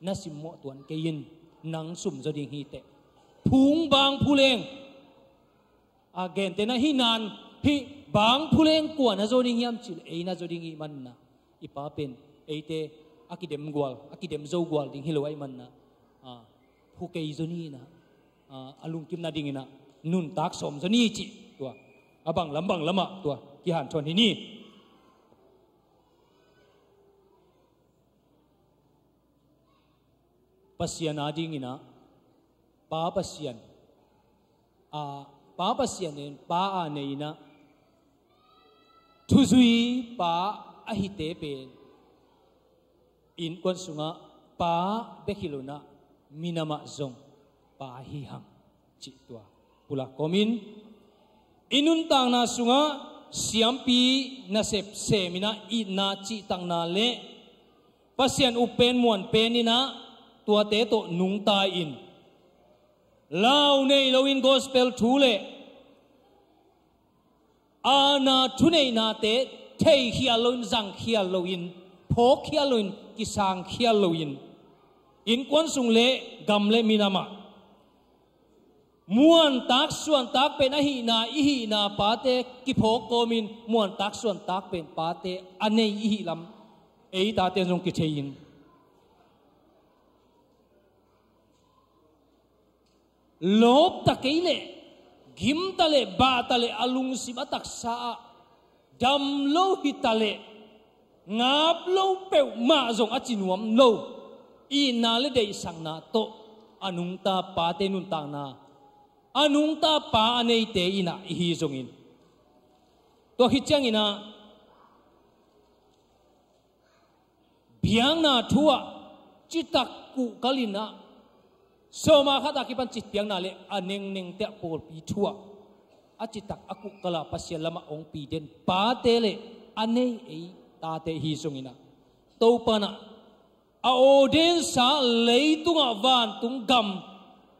na simmo tuan ke yin nang sum zo ding hi te phung bang phuleng again te na hi nan hi bang phuleng kwa na zo ding hiam chil e na zo ding hi man na ipa pen e te akidem zo gwal ding hi lo ai man na phu ke zo ni na alung kim na ding na nun tak som zo ni chi tua abang lama tua ki han thon hi ni pasian ading ina pa pasian nen pa a nei na thuzui pa a hi te pen in kon sunga pa bekhiluna minama zong pa hi hang chi tua pula komin inun tang na sunga siampi na sep semina i na chi tang na le pasian upen muan penina tua te to nung ta in lau nei lo in gospel thule ana thunei na te thei khia loin jang khia loin phok khia loin ki sang khia loin in kon sung le gam le minama muan tak suan tak pen a hi na pa te ki phok komin muan tak suan tak pen pa te anei hi lam ei ta te jong ki thein lop takile gim tale ba tale alung sim atak sa dam lo hitale ngap lo pe ma zong achinuam lo i na le dei sang na to anung ta pa te nun ta na anung ta pa anei te ina hi zong in to hi chang ina biang na thua chitak ku kalina soma khata ki pan chit biang na le aneng neng te pol pi thua achitak aku kala pasya lama ong pi den pa te le anei ei ta te hi sungina to pana a odin sa leitunga van tung gam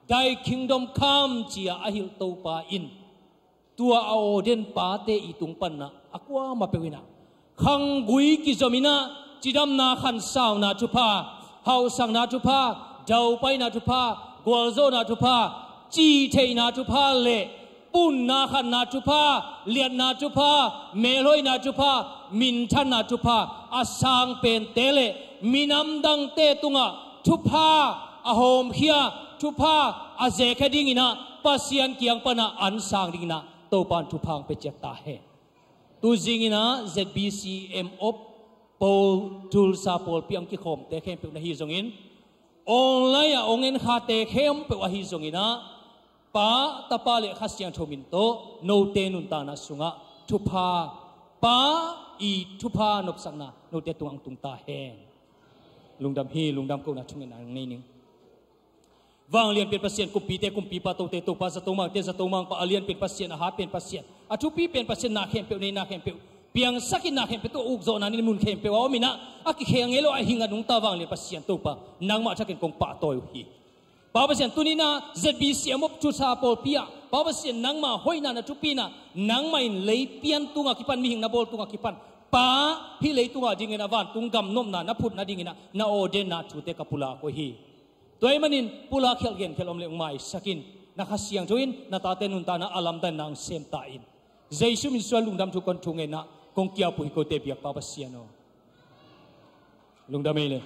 dai kingdom come chia ahil to pa in tua a odin pa te itung panna akwa mapewina khang gui ki zomina chidam na khan saw na chupa hau sang na chupa dau pai na chupa gwalzo na chupa chi thei na chupa le pun na khan na chupa lian na chupa meloi na chupa min than na chupa asang pen tele minam dang te tunga chupa ahom khia chupa aze khading ina pasian kiang pana an sang ding na to pan chupang pe chek ta he tu jing ina ZBCM op pol tul sa pol piang ki khom te khem pe na hi zong in online a ongen kha te khem pe wa hi zong ina pa tapa le khasiang thomin to no te nun ta na sunga thupa pa I thupa nop sakna no te tuang tung ta he lungdam hi lungdam ko na thungen ang nei ning wang lian pen pasien kumpi te kumpi pa to te to pa sa tomang te sa tomang pa alian pen pasien a ha pen pasien a thupi pen pasien na khem pe nei na khem pe piang sakin na khem pe to uk zo na ni mun khem pe wa mina aki kheng elo a hinga nung ta wang lian pasien to pa nang ma thaken kong pa toy hi Baba sian tunina ZBCM op chu sa pol pia Baba sian nang ma hoina na chupina nang ma in lei pian tunga kipan mi hing na bol tunga kipan pa hi lei tunga dingena van tungam nom na phut na dingena na ode na chute kapula ko hi toy manin pula khel gen khelom le mai sakin na khasiang join na ta tenun ta na alam dan nang sem ta in jaisu min swal lungdam thu kon thunge na kong kia pu ko te biak Baba sian no lungdam ele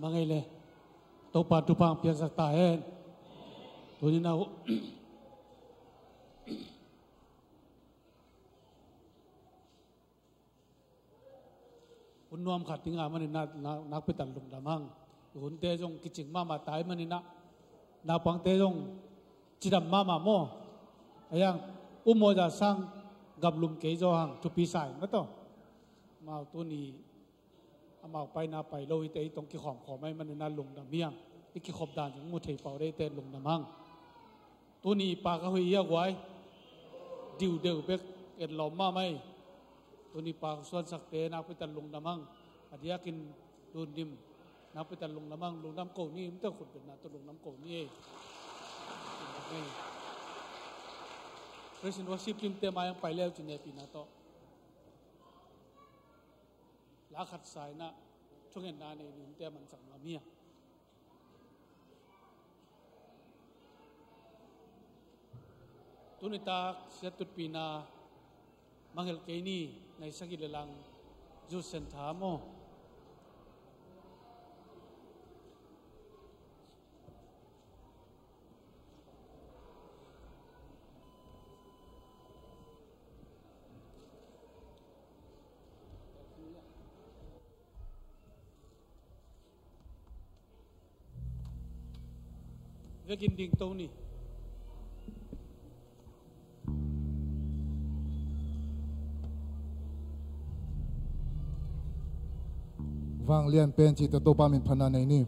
mangai le to pa tu pang pia sak ta hen to ni na unnuam khatinga mani na pe tan lung damang hun te jong kiching ma ma tai mani na pang te jong chidam ma mo ayang umo ja sang gab lum ke jo hang tu pi sai ma to ma tu ni amau pai na pai lo ite tong ki khom khom mai man na lung da miang ki khop dan jung mu thei pau de te lung da mang tu ni pa ka hui ya gwai diu deu bek et lom ma mai tu ni pa suan sak te na pu tan lung da mang adia kin tu nim na pu tan lung da mang lung dam ko ni mta khut na tu lung dam ko ni President worship kim te ma yang pai leo chin ne pi na to la khat sai na thungen na ne nim te man sang lamia tunita setut pina mangel ke ni nai sagi lelang ju sen tha mo vekin ding to ni vang lian pen chi to pa min phana nei ni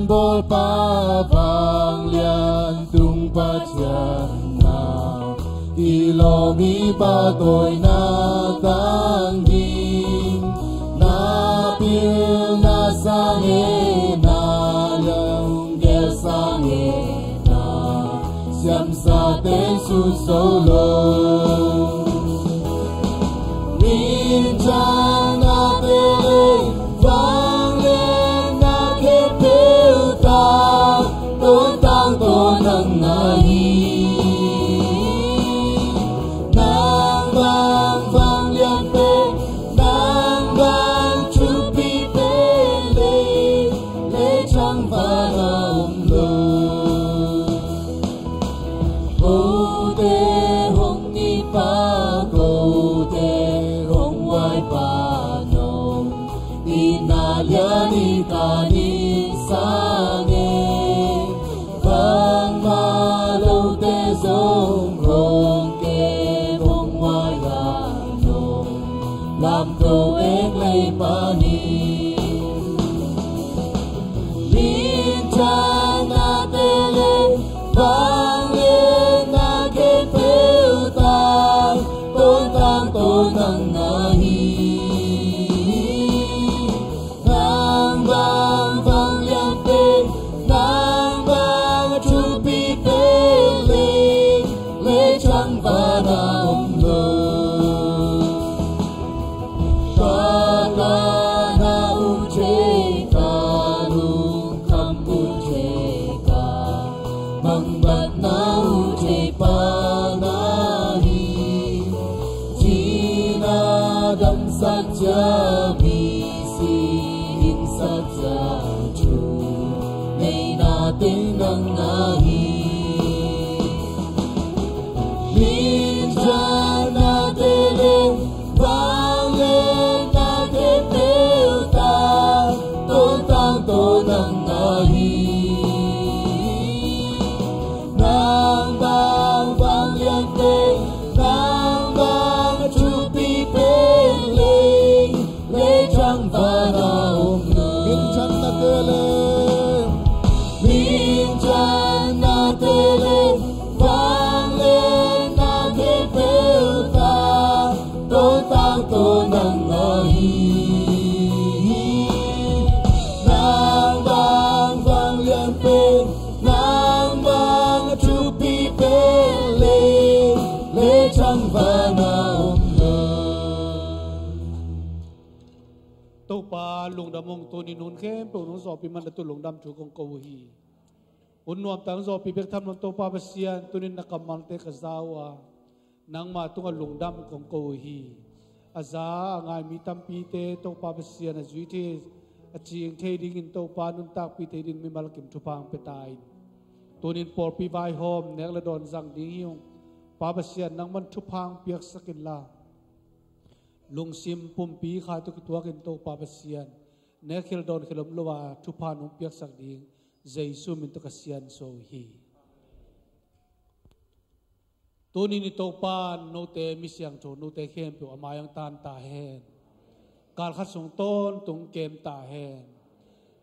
bol pa vang lian tung pa chian na ilo mi pa tôi na tang ding na pil na sang e na leng ge sang e na siam sa ten su solo min chan na te vang lian na ke tôi tăng tôi nâng ngài nàng vang vang lian chẳng và lòng lơ cô tê hông ni pa cô tê hông vai pa nhong đi na lia ni ta ni sa nghe vang ma lâu tê giống rong kê hông vai ga nhong làm cầu ếch lấy pa ni Chana tele vang lên na ke peu ta tôn nang nahi nang vang liang te nang vang chu pi pe le chang va na om lo ta na u che ta lu bằng bát nau che pa na hi chi na dam sát cha bi si in sát cha chu nei na ting nang na hi min cha na te le vang lên na ke peu ta tôn nang na hi nang vang liang te nang vang chu pi pe le chang va na om lo min chan na te le vang lên na ke peu ta tôn nang na hi nang vang liang te nang vang chu pi pe le chang va na om lo tô pa lung đam mong tô ni nun khem po nun so pi man tu lung đam chu kong ko hi un nuam tang zo pi bek tham non tô pa basian tunin nakamal te ka zawa nang ma tunga lung đam kong ko hi aza ngai mi tam pi te tô pa basian a zui the a ching the ding in tô pa nun tak pi te ding mi mal kim thu pang pe tai tunin por pi vai hom nek la don zang ding hiung pa basian nang man thu pang piak sakin la lung sim pum pi kha tu ki tua kin to pa basian ne khil don khilom lowa thu pa nung piak sak ding jesu min to kasian so hi tunin ni to pa no te mi siang tho no te khem pe amayang tan ta hen kal khat sung ton tung kem ta hen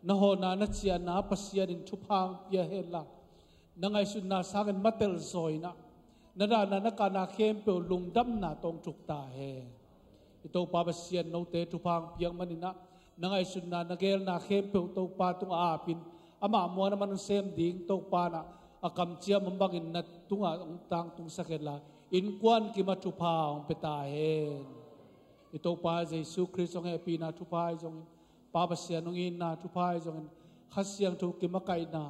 na ho na chia na pasian in thu pang pia hen la nangai sun na sangan matel soina nada na ka na khem pe lung dam na tong thuk ta he ito pa basian no te thu pang piang manina nangai sun na nagel na khem pe to pa tung a pin ama mo na man sem ding to pa na akam chia mambang in nat tunga ong tang tung sakela in kwan ki ma thu pa ong pe ta he ito pa jesu christ ong happy na thu pa jong pa basian ong in na thu pa jong khasiang thu ki makai na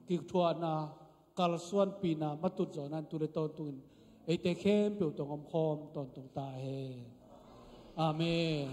ki thua na kal suan pi na matut zo nan tu le ton tuin ei te khem pe tong om khom ton tung ta he amen